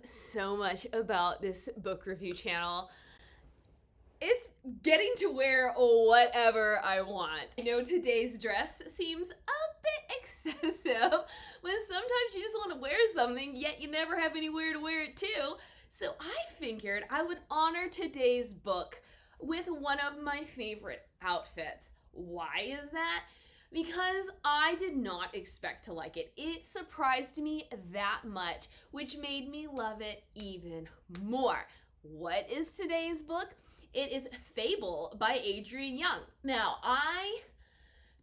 so much about this book review channel. It's getting to wear whatever I want. I know today's dress seems a bit excessive, but sometimes you just want to wear something, yet you never have anywhere to wear it to. So I figured I would honor today's book with one of my favorite outfits. Why is that? Because I did not expect to like it. It surprised me that much, which made me love it even more. What is today's book? It is Fable by Adrienne Young. Now, I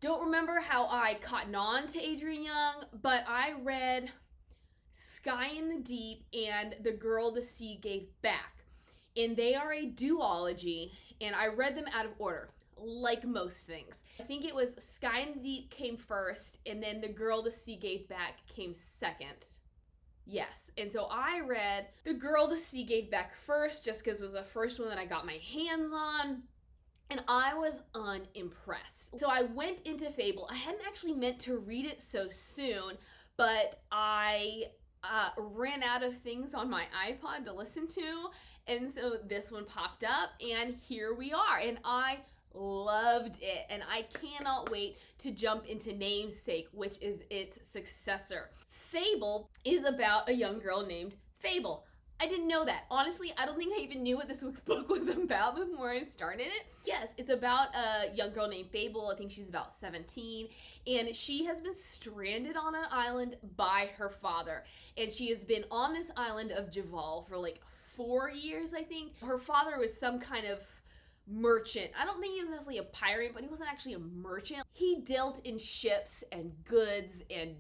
don't remember how I caught on to Adrienne Young, but I read Sky in the Deep and The Girl the Sea Gave Back. And they are a duology, and I read them out of order, like most things. I think it was Sky in the Deep came first, and then The Girl the Sea Gave Back came second. Yes, and so I read The Girl the Sea Gave Back first, just because it was the first one that I got my hands on, and I was unimpressed. So I went into Fable. I hadn't actually meant to read it so soon, but I ran out of things on my iPod to listen to, and so this one popped up, and here we are, and I loved it, and I cannot wait to jump into Namesake, which is its successor. Fable is about a young girl named Fable. I didn't know that. Honestly, I don't think I even knew what this book was about before I started it. Yes, it's about a young girl named Fable. I think she's about 17, and she has been stranded on an island by her father, and she has been on this island of Javal for like 4 years, I think. Her father was some kind of merchant. I don't think he was necessarily a pirate, but he wasn't actually a merchant. He dealt in ships and goods and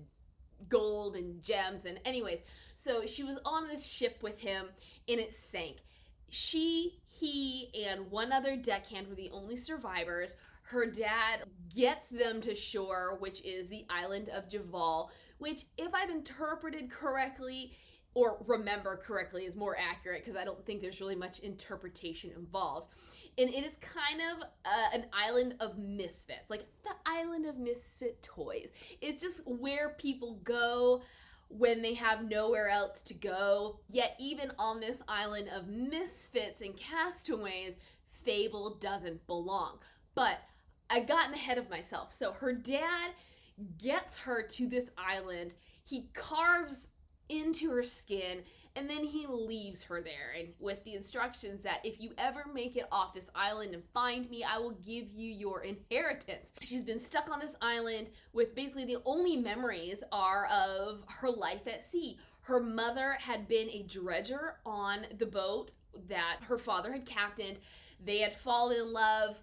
gold and gems, and anyways, so she was on this ship with him and it sank. He, and one other deckhand were the only survivors. Her dad gets them to shore, which is the island of Javal, which, if I've interpreted correctly or remember correctly, is more accurate, because I don't think there's really much interpretation involved. And it is kind of an island of misfits, like the island of misfit toys. It's just where people go when they have nowhere else to go. Yet even on this island of misfits and castaways, Fable doesn't belong. But I've gotten ahead of myself. So her dad gets her to this island. He carves into her skin, and then he leaves her there, and with the instructions that if you ever make it off this island and find me, I will give you your inheritance. She's been stuck on this island with basically the only memories are of her life at sea. Her mother had been a dredger on the boat that her father had captained. They had fallen in love,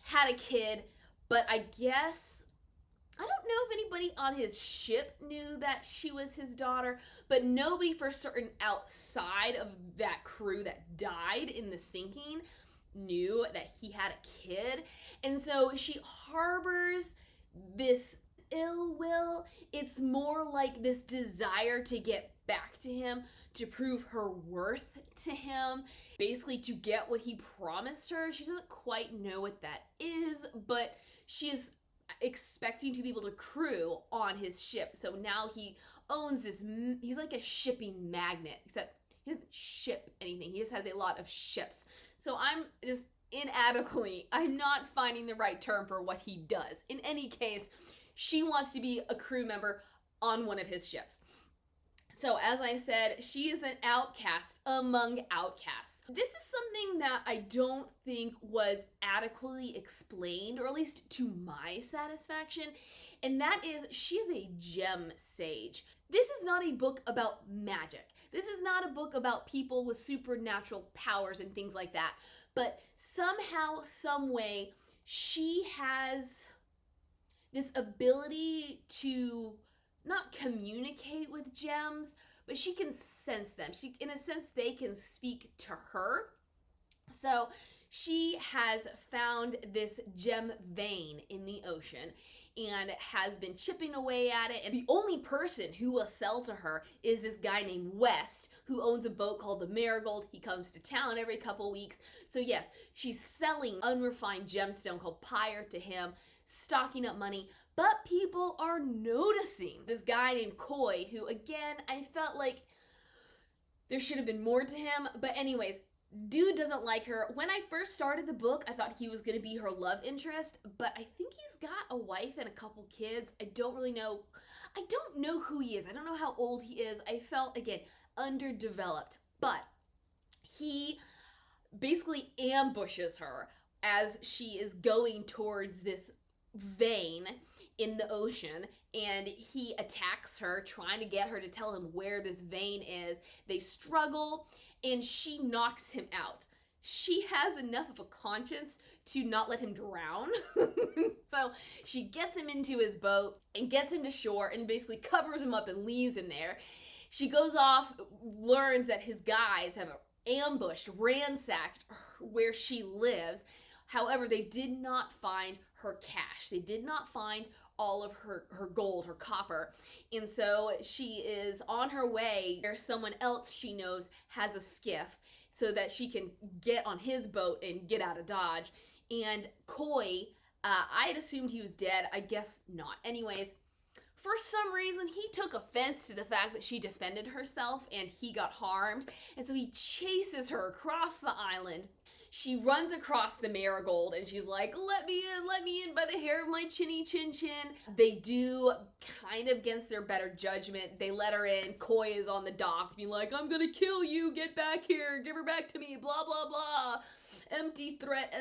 had a kid, but I guess I don't know if anybody on his ship knew that she was his daughter, but nobody for certain outside of that crew that died in the sinking knew that he had a kid. And so she harbors this ill will. It's more like this desire to get back to him, to prove her worth to him, basically to get what he promised her. She doesn't quite know what that is, but she is expecting to be able to crew on his ship. So now he owns this, he's like a shipping magnate, except he doesn't ship anything. He just has a lot of ships. So I'm not finding the right term for what he does. In any case, she wants to be a crew member on one of his ships. So as I said, she is an outcast among outcasts. This is something that I don't think was adequately explained, or at least to my satisfaction, and that is she is a gem sage. This is not a book about magic. This is not a book about people with supernatural powers and things like that, but somehow, some way, she has this ability to not communicate with gems, but she can sense them. In a sense, they can speak to her. So she has found this gem vein in the ocean and has been chipping away at it. And the only person who will sell to her is this guy named West, who owns a boat called the Marigold. He comes to town every couple weeks. So yes, she's selling unrefined gemstone called Pyre to him, stocking up money. But people are noticing this guy named Coy, who, again, I felt like There should have been more to him. But anyways, dude doesn't like her. When I first started the book, I thought he was going to be her love interest, but I think he's got a wife and a couple kids. I don't really know. I don't know who he is. I don't know how old he is. I felt, again, underdeveloped. But he basically ambushes her as she is going towards this vein in the ocean, and he attacks her, trying to get her to tell him where this vein is. They struggle, and she knocks him out. She has enough of a conscience to not let him drown. So she gets him into his boat and gets him to shore and basically covers him up and leaves him there. She goes off, learns that his guys have ambushed, ransacked where she lives. However, they did not find her cash. They did not find all of her gold, her copper. And so she is on her way where someone else she knows has a skiff so that she can get on his boat and get out of Dodge. And Coy, I had assumed he was dead. I guess not. Anyways, for some reason, he took offense to the fact that she defended herself and he got harmed. And so he chases her across the island. She runs across the marigold and she's like, let me in by the hair of my chinny chin chin. They do, kind of against their better judgment, they let her in. Coy is on the dock being like, I'm gonna kill you, get back here, give her back to me, blah, blah, blah. Empty threat,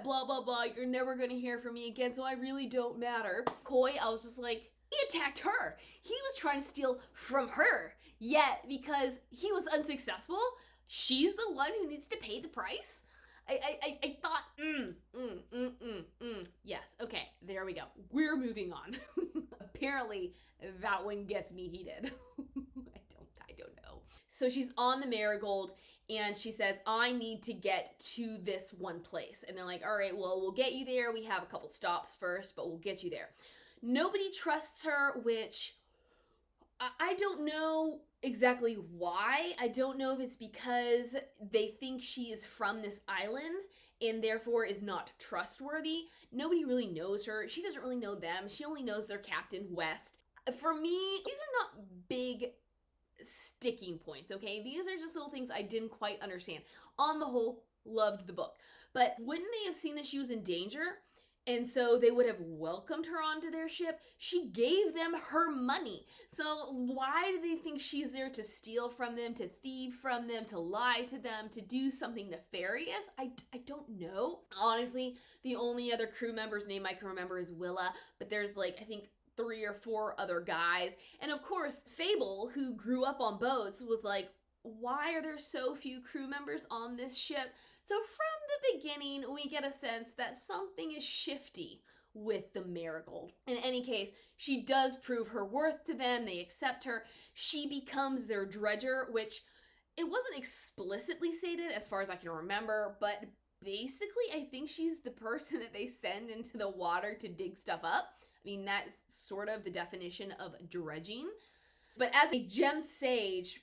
blah, blah, blah. You're never gonna hear from me again, so I really don't matter. Coy, I was just like, he attacked her. He was trying to steal from her. Yet, because he was unsuccessful, she's the one who needs to pay the price? I thought, yes, okay, there we go. We're moving on. Apparently, that one gets me heated. I don't know. So she's on the marigold, and she says, I need to get to this one place. And they're like, all right, well, we'll get you there. We have a couple stops first, but we'll get you there. Nobody trusts her, which I don't know exactly why. I don't know if it's because they think she is from this island and therefore is not trustworthy. Nobody really knows her. She doesn't really know them. She only knows their captain, West. For me, these are not big sticking points, okay? These are just little things I didn't quite understand. On the whole, loved the book. But wouldn't they have seen that she was in danger? And so they would have welcomed her onto their ship. She gave them her money. So why do they think she's there to steal from them, to thieve from them, to lie to them, to do something nefarious? I don't know. Honestly, the only other crew member's name I can remember is Willa, but there's like, I think 3 or 4 other guys. And of course, Fable, who grew up on boats, was like, why are there so few crew members on this ship? So from the beginning, we get a sense that something is shifty with the Marigold. In any case, she does prove her worth to them. They accept her. She becomes their dredger, which it wasn't explicitly stated as far as I can remember, but basically I think she's the person that they send into the water to dig stuff up. I mean, that's sort of the definition of dredging. But as a gem sage,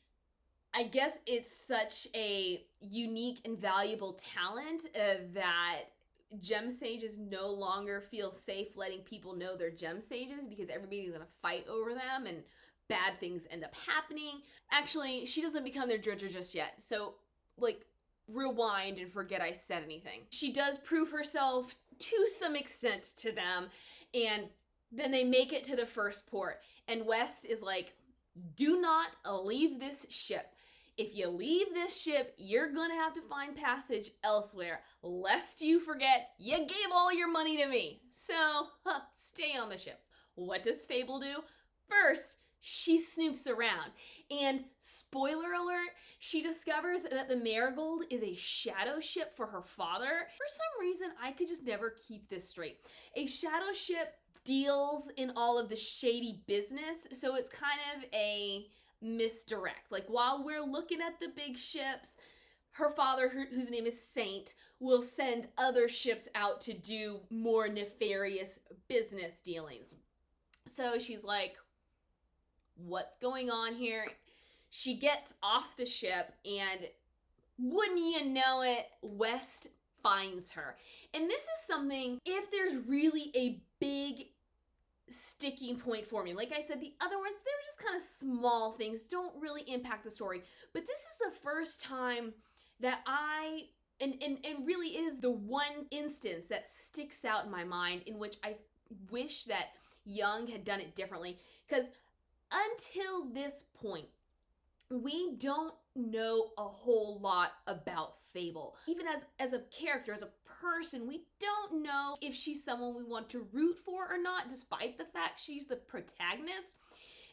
I guess it's such a unique and valuable talent that gem sages no longer feel safe letting people know they're gem sages because everybody's gonna fight over them and bad things end up happening. Actually, she doesn't become their dredger just yet. So, like, rewind and forget I said anything. She does prove herself to some extent to them, and then they make it to the first port. And West is like, do not leave this ship. If you leave this ship, you're gonna have to find passage elsewhere, lest you forget you gave all your money to me. So, stay on the ship. What does Fable do? First, she snoops around. And spoiler alert, she discovers that the Marigold is a shadow ship for her father. For some reason, I could just never keep this straight. A shadow ship deals in all of the shady business, so it's kind of a misdirect. Like, while we're looking at the big ships, her father, whose name is Saint, will send other ships out to do more nefarious business dealings. So she's like, what's going on here? She gets off the ship, and wouldn't you know it, West finds her. And this is something, if there's really a big sticking point for me. Like I said, the other ones, they were just kind of small things, don't really impact the story. But this is the first time that and really is the one instance that sticks out in my mind in which I wish that Young had done it differently. Because until this point, we don't know a whole lot about Fable. Even as a character, as a person, we don't know if she's someone we want to root for or not, despite the fact she's the protagonist.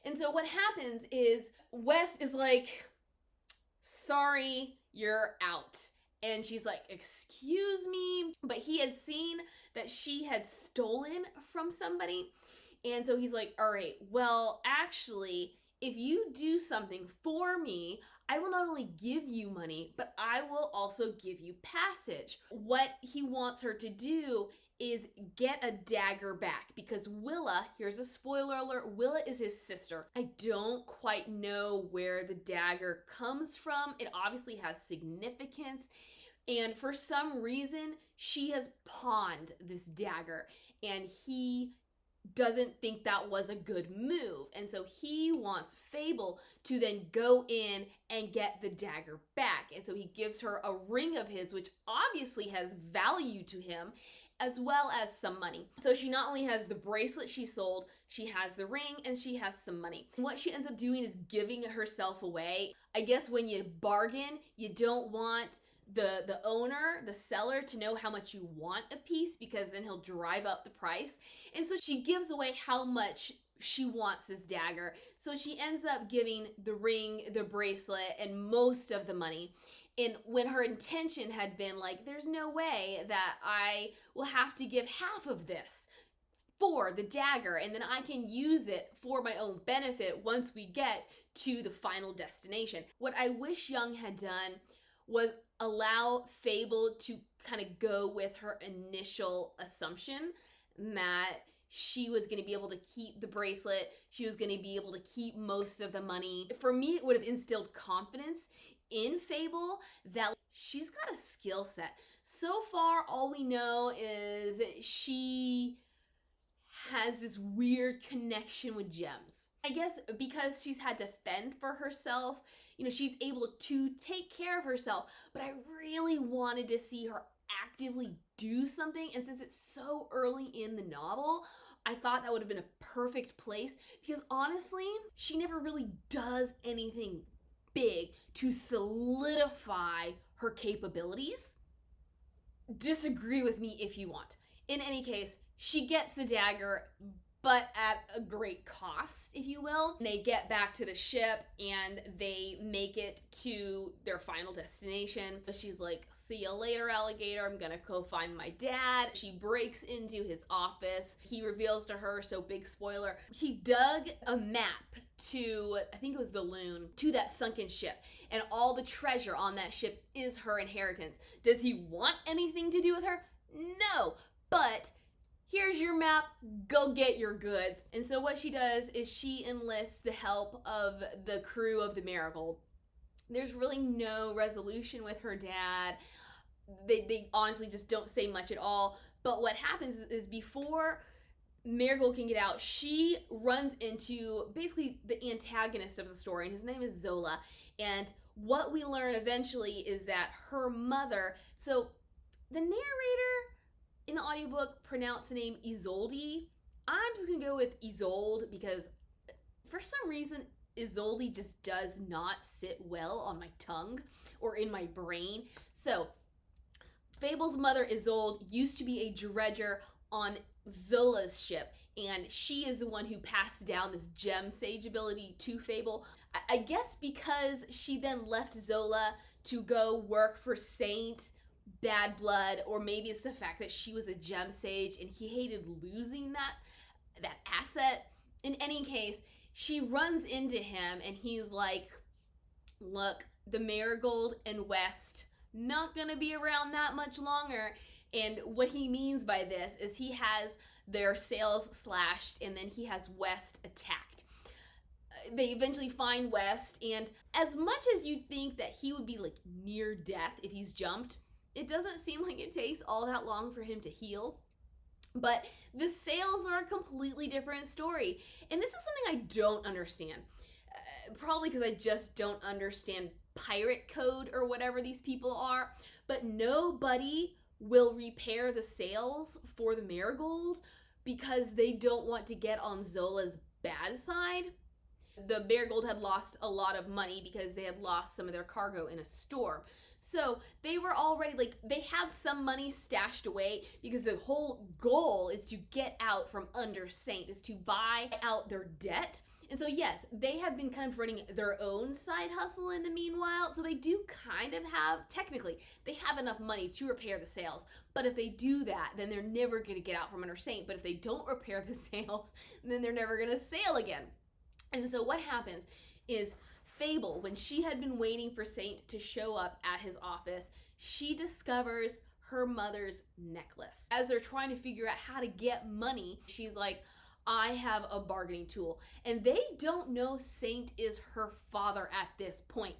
And so what happens is West is like, sorry, you're out. And she's like, excuse me. But he had seen that she had stolen from somebody. And so he's like, all right, well, actually, if you do something for me, I will not only give you money, but I will also give you passage. What he wants her to do is get a dagger back, because Willa, here's a spoiler alert, Willa is his sister. I don't quite know where the dagger comes from. It obviously has significance. And for some reason, she has pawned this dagger, and he doesn't think that was a good move. And so he wants Fable to then go in and get the dagger back. And so he gives her a ring of his, which obviously has value to him, as well as some money. So she not only has the bracelet she sold, she has the ring, and she has some money. And what she ends up doing is giving herself away. I guess when you bargain, you don't want the owner, the seller, to know how much you want a piece, because then he'll drive up the price. And so she gives away how much she wants this dagger. So she ends up giving the ring, the bracelet, and most of the money. And when her intention had been like, there's no way that I will have to give half of this for the dagger, and then I can use it for my own benefit once we get to the final destination. What I wish Young had done was allow Fable to kind of go with her initial assumption that she was going to be able to keep the bracelet, she was going to be able to keep most of the money. For me, it would have instilled confidence in Fable that she's got a skill set. So far, all we know is she has this weird connection with gems. I guess because she's had to fend for herself, she's able to take care of herself, but I really wanted to see her actively do something. And since it's so early in the novel, I thought that would have been a perfect place, because honestly, she never really does anything big to solidify her capabilities. Disagree with me if you want. In any case, she gets the dagger, but at a great cost, if you will. They get back to the ship and they make it to their final destination. She's like, see you later, alligator. I'm gonna go find my dad. She breaks into his office. He reveals to her, so big spoiler, he dug a map to, I think it was the Loon, to that sunken ship. And all the treasure on that ship is her inheritance. Does he want anything to do with her? No, but here's your map, go get your goods. And so what she does is she enlists the help of the crew of the Marigold. There's really no resolution with her dad. They honestly just don't say much at all. But what happens is before Marigold can get out, she runs into basically the antagonist of the story, and his name is Zola. And what we learn eventually is that her mother, so the narrator in the audiobook pronounced the name Isolde. I'm just gonna go with Isolde because for some reason Isolde just does not sit well on my tongue or in my brain. So Fable's mother Isolde used to be a dredger on Zola's ship, and she is the one who passed down this gem sage ability to Fable. I guess because she then left Zola to go work for Saint Bad Blood, or maybe it's the fact that she was a gem sage and he hated losing that asset. In any case, she runs into him and he's like, look, the Marigold and West not gonna be around that much longer. And what he means by this is he has their sails slashed and then he has West attacked. They eventually find West, and as much as you think that he would be like near death if he's jumped, it doesn't seem like it takes all that long for him to heal. But the sales are a completely different story. And this is something I don't understand. Probably because I just don't understand pirate code or whatever these people are. But nobody will repair the sails for the Marigold because they don't want to get on Zola's bad side. The Marigold had lost a lot of money because they had lost some of their cargo in a storm. So they were already like, they have some money stashed away because the whole goal is to get out from under Saint, is to buy out their debt. And so yes, they have been kind of running their own side hustle in the meanwhile. So they do kind of have, technically, they have enough money to repair the sails. But if they do that, then they're never going to get out from under Saint. But if they don't repair the sails, then they're never going to sail again. And so what happens is Fable, when she had been waiting for Saint to show up at his office, she discovers her mother's necklace. As they're trying to figure out how to get money, she's like, I have a bargaining tool. And they don't know Saint is her father at this point.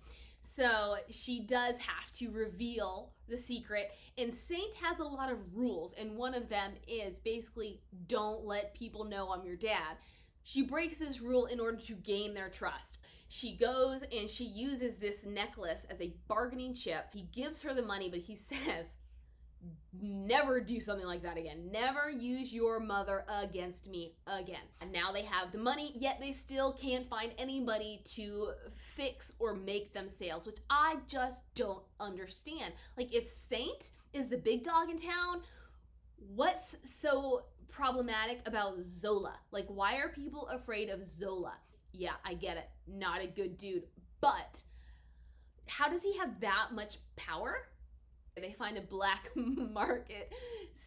So she does have to reveal the secret. And Saint has a lot of rules. And one of them is basically, don't let people know I'm your dad. She breaks this rule in order to gain their trust. She goes and she uses this necklace as a bargaining chip. He gives her the money, but he says, never do something like that again. Never use your mother against me again. And now they have the money, yet they still can't find anybody to fix or make them sails, which I just don't understand. Like, if Saint is the big dog in town, what's so problematic about Zola? Like, why are people afraid of Zola? Yeah, I get it. Not a good dude. But how does he have that much power? They find a black market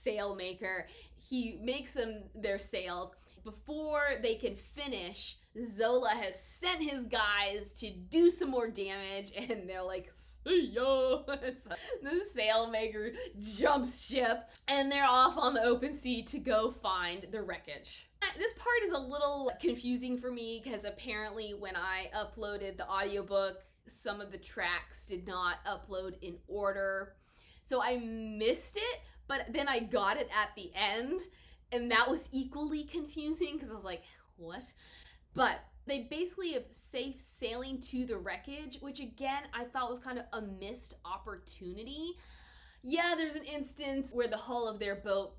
sail maker. He makes them their sails. Before they can finish, Zola has sent his guys to do some more damage, and they're like, see ya. The sail maker jumps ship, and they're off on the open sea to go find the wreckage. This part is a little confusing for me because apparently when I uploaded the audiobook, some of the tracks did not upload in order. So I missed it, but then I got it at the end, and that was equally confusing because I was like, what? But they basically have safe sailing to the wreckage, which again, I thought was kind of a missed opportunity. Yeah, there's an instance where the hull of their boat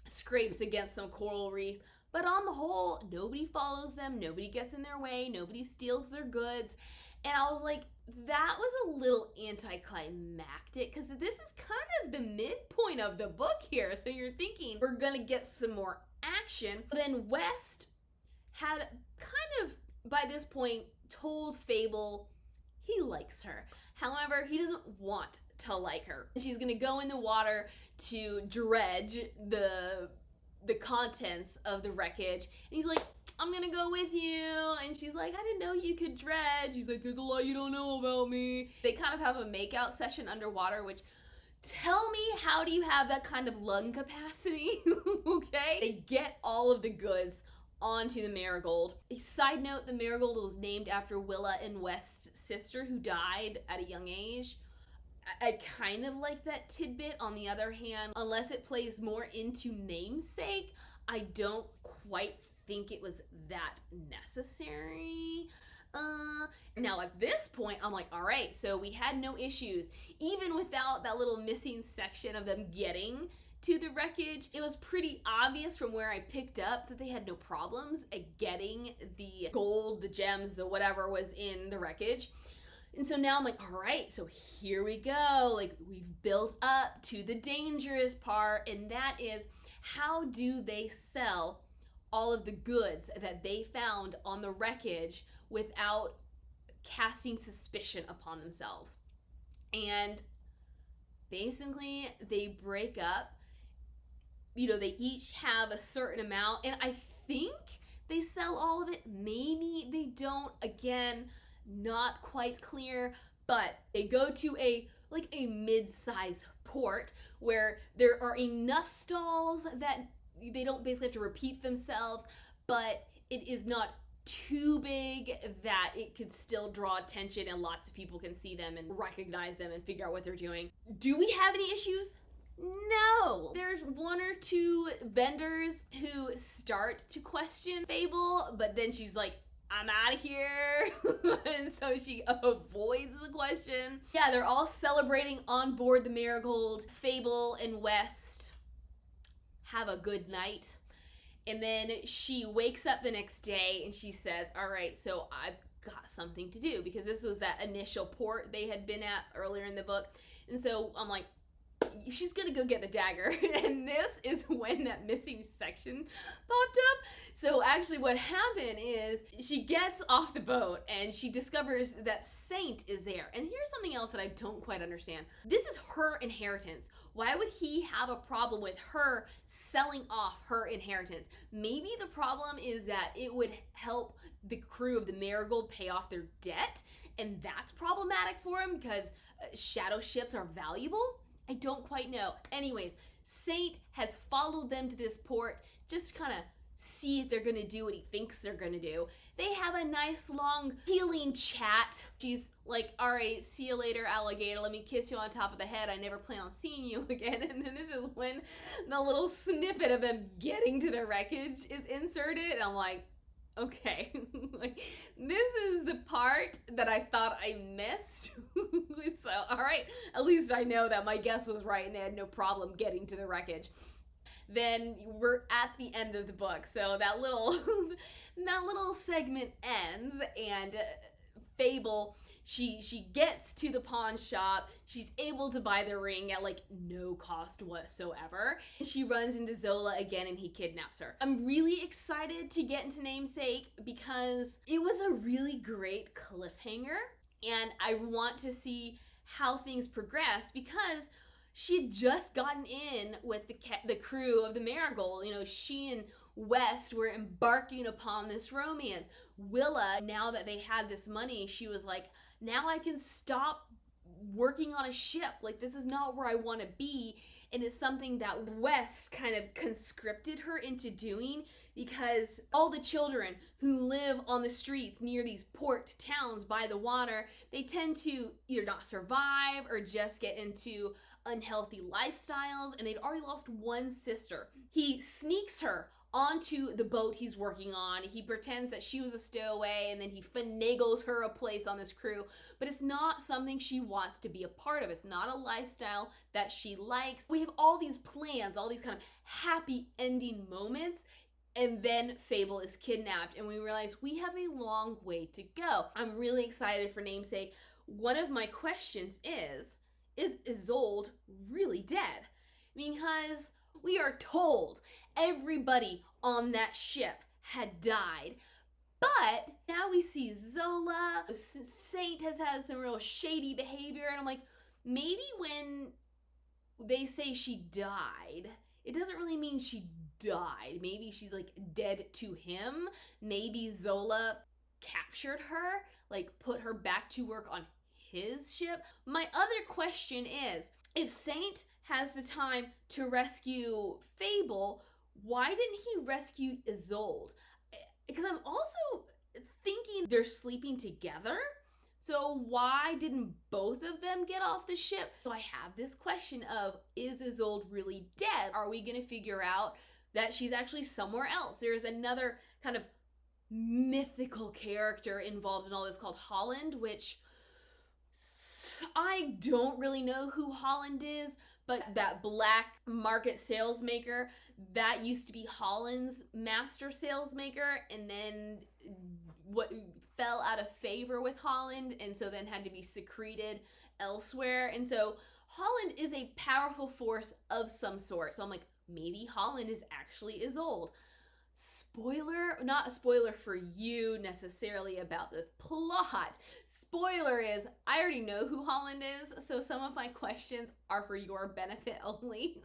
scrapes against some coral reef, but on the whole, nobody follows them, nobody gets in their way, nobody steals their goods. And I was like, that was a little anticlimactic because this is kind of the midpoint of the book here. So you're thinking we're gonna get some more action. But then West had kind of, by this point, told Fable he likes her. However, he doesn't want to like her. She's gonna go in the water to dredge the contents of the wreckage. And he's like, I'm gonna go with you. And she's like, I didn't know you could dredge. He's like, there's a lot you don't know about me. They kind of have a makeout session underwater, which, tell me, how do you have that kind of lung capacity? Okay? They get all of the goods onto the Marigold. A side note, the Marigold was named after Willa and West's sister who died at a young age. I kind of like that tidbit. On the other hand, unless it plays more into namesake, I don't quite think it was that necessary. Now at this point, I'm like, all right, so we had no issues. Even without that little missing section of them getting to the wreckage, it was pretty obvious from where I picked up that they had no problems at getting the gold, the gems, the whatever was in the wreckage. And so now I'm like, all right, so here we go. Like, we've built up to the dangerous part, and that is, how do they sell all of the goods that they found on the wreckage without casting suspicion upon themselves? And basically, they break up. You know, they each have a certain amount, and I think they sell all of it. Maybe they don't. Again, not quite clear, but they go to a mid-size port where there are enough stalls that they don't basically have to repeat themselves, but it is not too big that it could still draw attention and lots of people can see them and recognize them and figure out what they're doing. Do we have any issues? No. There's one or two vendors who start to question Fable, but then she's like, I'm out of here. And so she avoids the question. Yeah, they're all celebrating on board the Marigold. Fable and West have a good night. And then she wakes up the next day and she says, all right, so I've got something to do, because this was that initial port they had been at earlier in the book. And so I'm like, she's gonna go get the dagger. And this is when that missing section popped up. So actually what happened is she gets off the boat and she discovers that Saint is there. And here's something else that I don't quite understand. This is her inheritance. Why would he have a problem with her selling off her inheritance? Maybe the problem is that it would help the crew of the Marigold pay off their debt, and that's problematic for him because shadow ships are valuable? I don't quite know. Anyways, Saint has followed them to this port just to kind of see if they're going to do what he thinks they're going to do. They have a nice long healing chat. She's like, all right, see you later, alligator. Let me kiss you on top of the head. I never plan on seeing you again. And then this is when the little snippet of them getting to the wreckage is inserted. And I'm like, okay, like this is the part that I thought I missed. So, all right, at least I know that my guess was right and they had no problem getting to the wreckage. Then we're at the end of the book, so that little segment ends, and Fable, she gets to the pawn shop. She's able to buy the ring at like no cost whatsoever. She runs into Zola again and he kidnaps her. I'm really excited to get into Namesake because it was a really great cliffhanger, and I want to see how things progress because she had just gotten in with the crew of the Marigold. You know, she and West were embarking upon this romance. Willa, now that they had this money, she was like, now I can stop working on a ship. Like, this is not where I want to be. And it's something that West kind of conscripted her into doing because all the children who live on the streets near these port towns by the water, they tend to either not survive or just get into unhealthy lifestyles, and they'd already lost one sister. He sneaks her onto the boat he's working on. He pretends that she was a stowaway, and then he finagles her a place on this crew, but it's not something she wants to be a part of. It's not a lifestyle that she likes. We have all these plans, all these kind of happy ending moments, and then Fable is kidnapped, and we realize we have a long way to go. I'm really excited for Namesake. One of my questions is Isolde really dead? Because we are told everybody on that ship had died. But now we see Zola, Saint has had some real shady behavior, and I'm like, maybe when they say she died, it doesn't really mean she died. Maybe she's like dead to him. Maybe Zola captured her, like put her back to work on his ship. My other question is, if Saint has the time to rescue Fable, why didn't he rescue Isolde? Because I'm also thinking they're sleeping together. So why didn't both of them get off the ship? So I have this question of, is Isolde really dead? Are we going to figure out that she's actually somewhere else? There's another kind of mythical character involved in all this called Holland, which I don't really know who Holland is, but that black market salesmaker, that used to be Holland's master salesmaker, and then what fell out of favor with Holland, and so then had to be secreted elsewhere. And so Holland is a powerful force of some sort. So I'm like, maybe Holland is actually Isolde. Spoiler, not a spoiler for you necessarily about the plot. Spoiler is, I already know who Holland is, so some of my questions are for your benefit only.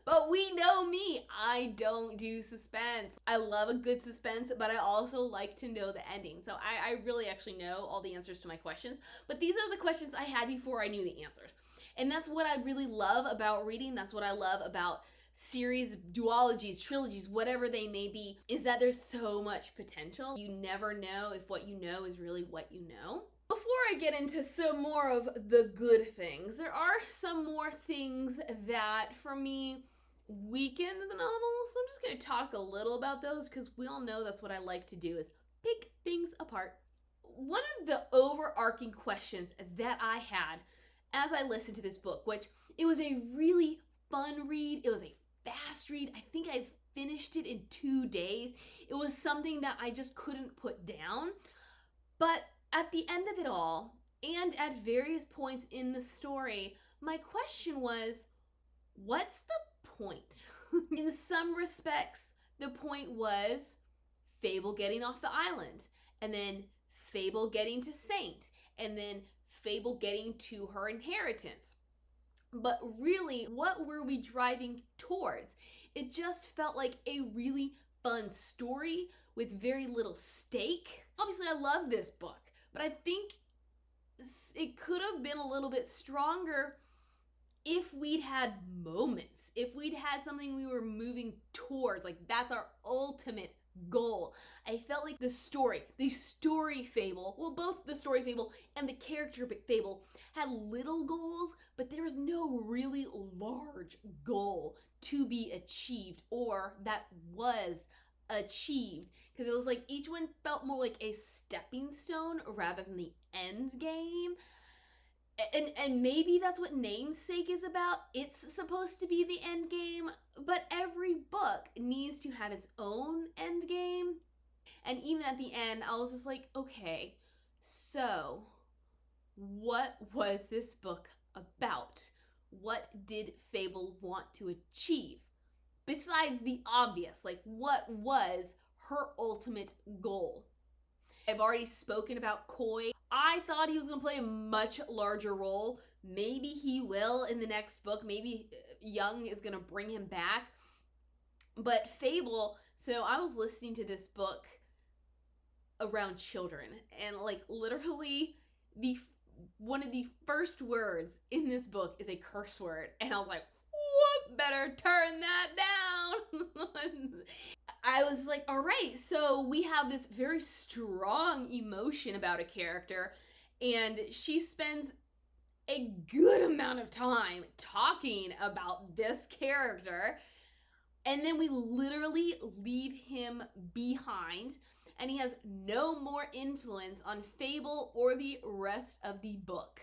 But we know me, I don't do suspense. I love a good suspense, but I also like to know the ending. So I really actually know all the answers to my questions, but these are the questions I had before I knew the answers. And that's what I really love about reading. That's what I love about series, duologies, trilogies, whatever they may be, is that there's so much potential. You never know if what you know is really what you know. Before before I get into some more of the good things, there are some more things that, for me, weaken the novel. So I'm just going to talk a little about those because we all know that's what I like to do, is pick things apart. One of the overarching questions that I had as I listened to this book, which it was a really fun read, it was a fast read. I think I finished it in 2 days. It was something that I just couldn't put down. But at the end of it all, and at various points in the story, my question was, what's the point? In some respects, the point was Fable getting off the island, and then Fable getting to Saint, and then Fable getting to her inheritance. But really, what were we driving towards? It just felt like a really fun story with very little stake. Obviously, I love this book, but I think it could have been a little bit stronger if we'd had moments, if we'd had something we were moving towards. Like, that's our ultimate goal. I felt like the story Fable, well, both the story Fable and the character Fable had little goals, but there was no really large goal to be achieved, or that was achieved, because it was like each one felt more like a stepping stone rather than the end game. And maybe that's what Namesake is about. It's supposed to be the end game, but every book needs to have its own end game. And even at the end, I was just like, okay, so what was this book about? What did Fable want to achieve? Besides the obvious, like, what was her ultimate goal? I've already spoken about Coy. I thought he was going to play a much larger role. Maybe he will in the next book. Maybe Young is going to bring him back. But Fable, so I was listening to this book around children, and like literally one of the first words in this book is a curse word, and I was like, what, better turn that down. I was like, all right, so we have this very strong emotion about a character, and she spends a good amount of time talking about this character, and then we literally leave him behind, and he has no more influence on Fable or the rest of the book.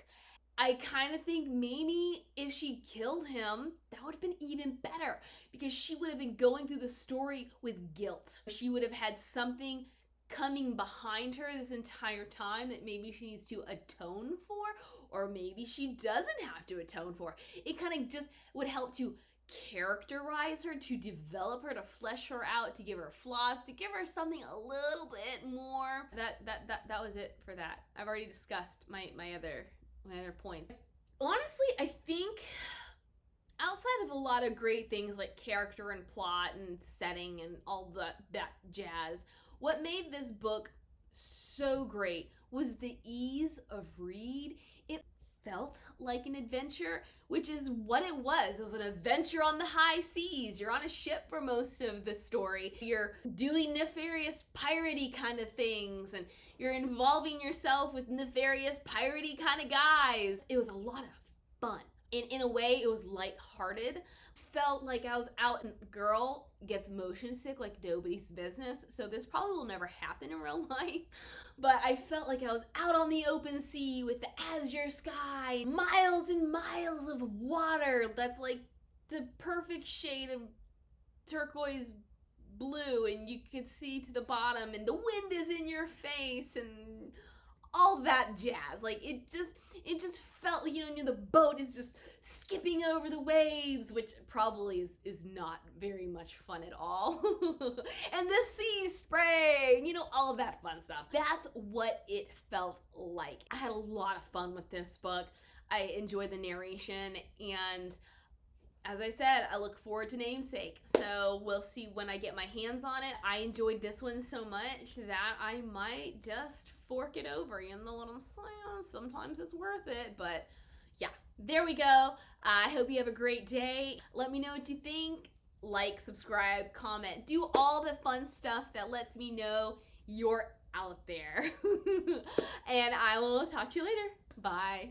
I kind of think maybe if she killed him, that would have been even better, because she would have been going through the story with guilt. She would have had something coming behind her this entire time that maybe she needs to atone for, or maybe she doesn't have to atone for. It kind of just would help to characterize her, to develop her, to flesh her out, to give her flaws, to give her something a little bit more. That was it for that. I've already discussed my other points. Honestly, I think outside of a lot of great things like character and plot and setting and all that jazz, what made this book so great was the ease of read. It felt like an adventure, which is what it was. It was an adventure on the high seas. You're on a ship for most of the story. You're doing nefarious piratey kind of things, and you're involving yourself with nefarious piratey kind of guys. It was a lot of fun. In a way, it was lighthearted. Felt like I was out, and a girl gets motion sick like nobody's business. So this probably will never happen in real life. But I felt like I was out on the open sea with the azure sky, miles and miles of water that's like the perfect shade of turquoise blue, and you could see to the bottom, and the wind is in your face, and all that jazz. Like, it just felt like, the boat is just skipping over the waves, which probably is not very much fun at all. And the sea spray, all of that fun stuff. That's what it felt like. I had a lot of fun with this book. I enjoyed the narration, and as I said, I look forward to Namesake. So we'll see when I get my hands on it. I enjoyed this one so much that I might just fork it over. You know what I'm saying? Sometimes it's worth it, but yeah, there we go. I hope you have a great day. Let me know what you think. Like, subscribe, comment, do all the fun stuff that lets me know you're out there. And I will talk to you later. Bye.